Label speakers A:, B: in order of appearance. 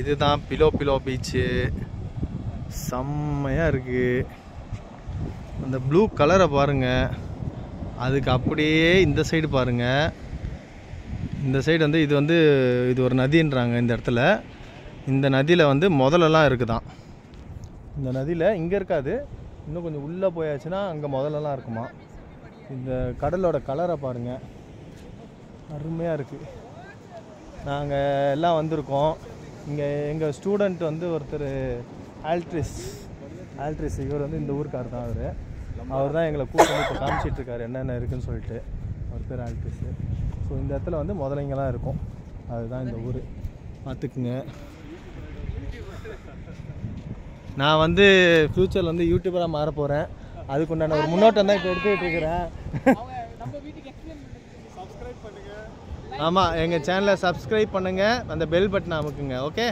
A: இதுதான் below beach. செம்மையாக இருக்குது. அந்த ப்ளூ கலரை பாருங்கள். அதுக்கு அப்படியே இந்த சைடு பாருங்கள். இந்த சைடு வந்து இது ஒரு நதின்றாங்க இந்த இடத்துல. இந்த நதியில் வந்து முதலெல்லாம் இருக்குதான். இந்த நதியில் இங்கே இருக்காது, இன்னும் கொஞ்சம் உள்ளே போயாச்சுன்னா அங்கே முதலெல்லாம் இருக்குமா. இந்த கடலோட கலரை பாருங்கள், அருமையாக இருக்குது. நாங்கள் எல்லாம் வந்திருக்கோம். இங்கே எங்கள் ஸ்டூடெண்ட் வந்து ஒருத்தர் ஆல்ட்ரிஸ், இவர் வந்து இந்த ஊருக்கார் தான். அவர் தான் எங்களை கூப்பிட்டு இப்போ காமிச்சிட்ருக்காரு என்னென்ன இருக்குதுன்னு சொல்லிட்டு. அவர் பேர் ஆல்ட்ரிஸு. ஸோ இந்த இடத்துல வந்து முதலைங்கெல்லாம் இருக்கும். அதுதான் இந்த ஊர், பார்த்துக்குங்க. நான் வந்து ஃப்யூச்சரில் வந்து யூடியூபராக மாற போகிறேன். அதுக்குண்டான ஒரு முன்னோட்டம் தான் இப்போ எடுத்துக்கிட்டு இருக்கிறேன். ஆமாம், எங்கள் சேனலை சப்ஸ்கிரைப் பண்ணுங்கள், அந்த பெல் பட்டனை அமுக்குங்க. ஓகே.